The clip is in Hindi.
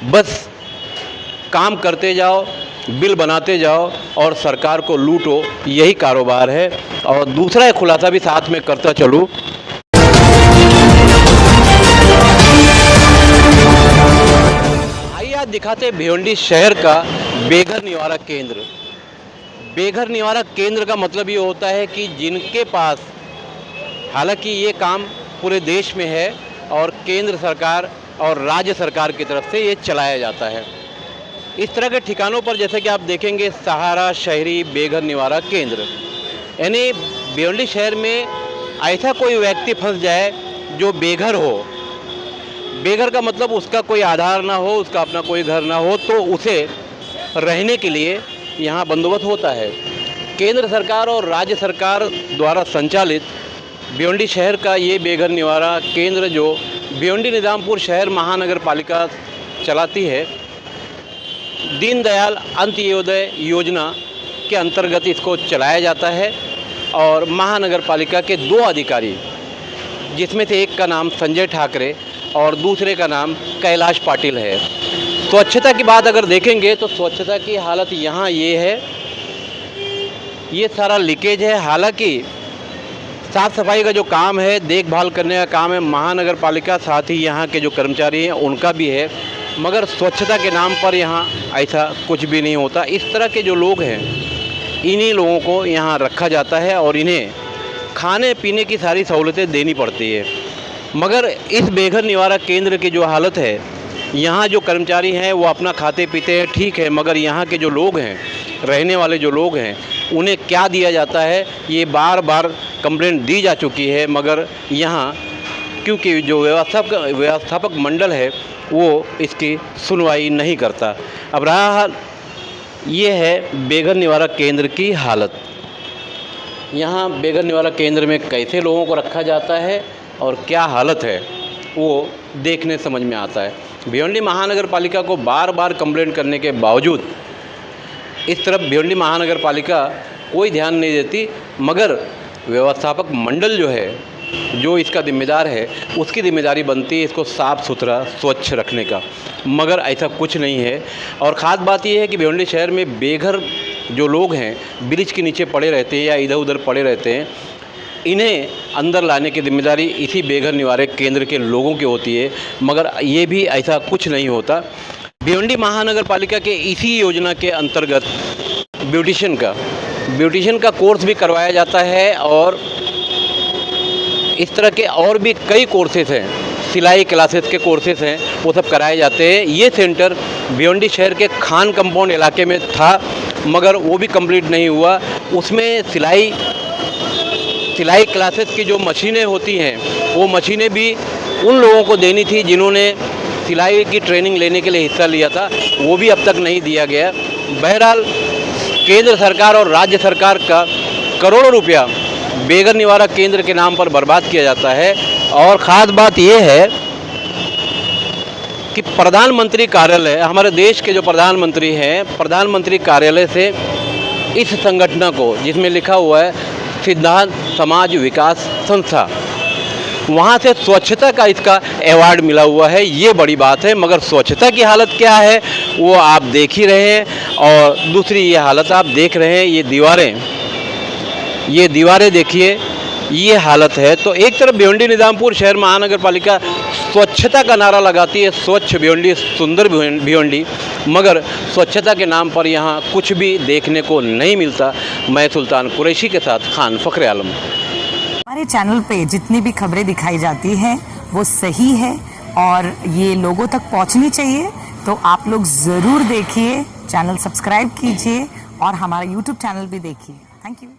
बस काम करते जाओ, बिल बनाते जाओ और सरकार को लूटो, यही कारोबार है। और दूसरा एक खुलासा भी साथ में करता चलूँ, आइए आज दिखाते भिवंडी शहर का बेघर निवारा केंद्र। बेघर निवारा केंद्र का मतलब ये होता है कि जिनके पास, हालांकि ये काम पूरे देश में है और केंद्र सरकार और राज्य सरकार की तरफ से ये चलाया जाता है। इस तरह के ठिकानों पर जैसे कि आप देखेंगे सहारा शहरी बेघर निवारा केंद्र, यानी भिवंडी शहर में ऐसा कोई व्यक्ति फंस जाए जो बेघर हो। बेघर का मतलब उसका कोई आधार ना हो, उसका अपना कोई घर ना हो, तो उसे रहने के लिए यहाँ बंदोबस्त होता है। केंद्र सरकार और राज्य सरकार द्वारा संचालित भिवंडी शहर का ये बेघर निवारा केंद्र जो भिवंडी निजामपुर शहर महानगर पालिका चलाती है, दीनदयाल अंत्योदय योजना के अंतर्गत इसको चलाया जाता है। और महानगर पालिका के 2 अधिकारी, जिसमें से एक का नाम संजय ठाकरे और दूसरे का नाम कैलाश पाटिल है। स्वच्छता की बात अगर देखेंगे तो स्वच्छता की हालत यहाँ ये है, ये सारा लीकेज है। हालांकि साफ़ सफाई का जो काम है, देखभाल करने का काम है महानगर पालिका, साथ ही यहाँ के जो कर्मचारी हैं उनका भी है, मगर स्वच्छता के नाम पर यहाँ ऐसा कुछ भी नहीं होता। इस तरह के जो लोग हैं, इन्हीं लोगों को यहाँ रखा जाता है और इन्हें खाने पीने की सारी सहूलतें देनी पड़ती है। मगर इस बेघर निवारा केंद्र की जो हालत है, यहाँ जो कर्मचारी हैं वो अपना खाते पीते हैं, ठीक है, मगर यहाँ के जो लोग हैं, रहने वाले जो लोग हैं, उन्हें क्या दिया जाता है, ये बार बार कंप्लेंट दी जा चुकी है। मगर यहाँ क्योंकि जो व्यवस्थापक मंडल है वो इसकी सुनवाई नहीं करता। अब रहा ये है बेघर निवारा केंद्र की हालत। यहाँ बेघर निवारा केंद्र में कैसे लोगों को रखा जाता है और क्या हालत है, वो देखने समझ में आता है। भिवंडी महानगर पालिका को बार बार कंप्लेंट करने के बावजूद इस तरफ भिवंडी महानगर पालिका कोई ध्यान नहीं देती, मगर व्यवस्थापक मंडल जो है, जो इसका जिम्मेदार है, उसकी जिम्मेदारी बनती है इसको साफ़ सुथरा स्वच्छ रखने का, मगर ऐसा कुछ नहीं है। और ख़ास बात यह है कि भिवंडी शहर में बेघर जो लोग हैं ब्रिज के नीचे पड़े रहते हैं या इधर उधर पड़े रहते हैं, इन्हें अंदर लाने की जिम्मेदारी इसी बेघर निवारे केंद्र के लोगों की होती है, मगर ये भी ऐसा कुछ नहीं होता। भिवंडी महानगर पालिका के इसी योजना के अंतर्गत ब्यूटिशियन का कोर्स भी करवाया जाता है और इस तरह के और भी कई कोर्सेज हैं, सिलाई क्लासेस के कोर्सेज हैं, वो सब कराए जाते हैं। ये सेंटर भिवंडी शहर के खान कंपाउंड इलाके में था, मगर वो भी कंप्लीट नहीं हुआ। उसमें सिलाई क्लासेस की जो मशीनें होती हैं, वो मशीनें भी उन लोगों को देनी थी जिन्होंने सिलाई की ट्रेनिंग लेने के लिए हिस्सा लिया था, वो भी अब तक नहीं दिया गया। बहरहाल केंद्र सरकार और राज्य सरकार का करोड़ों रुपया बेघर निवारा केंद्र के नाम पर बर्बाद किया जाता है। और ख़ास बात यह है कि प्रधानमंत्री कार्यालय, हमारे देश के जो प्रधानमंत्री हैं, प्रधानमंत्री कार्यालय से इस संगठन को, जिसमें लिखा हुआ है सिद्धांत समाज विकास संस्था, वहाँ से स्वच्छता का इसका अवार्ड मिला हुआ है। ये बड़ी बात है, मगर स्वच्छता की हालत क्या है वो आप देख ही रहे हैं। और दूसरी ये हालत आप देख रहे हैं, ये दीवारें देखिए, ये हालत है। तो एक तरफ भिवंडी निजामपुर शहर महानगर पालिका स्वच्छता का नारा लगाती है, स्वच्छ भिवंडी सुंदर भिवंडी, मगर स्वच्छता के नाम पर यहाँ कुछ भी देखने को नहीं मिलता। मैं सुल्तान कुरैशी के साथ खान फखरे आलम। हमारे चैनल पे जितनी भी खबरें दिखाई जाती हैं वो सही है और ये लोगों तक पहुंचनी चाहिए, तो आप लोग ज़रूर देखिए, चैनल सब्सक्राइब कीजिए और हमारा YouTube चैनल भी देखिए। Thank you.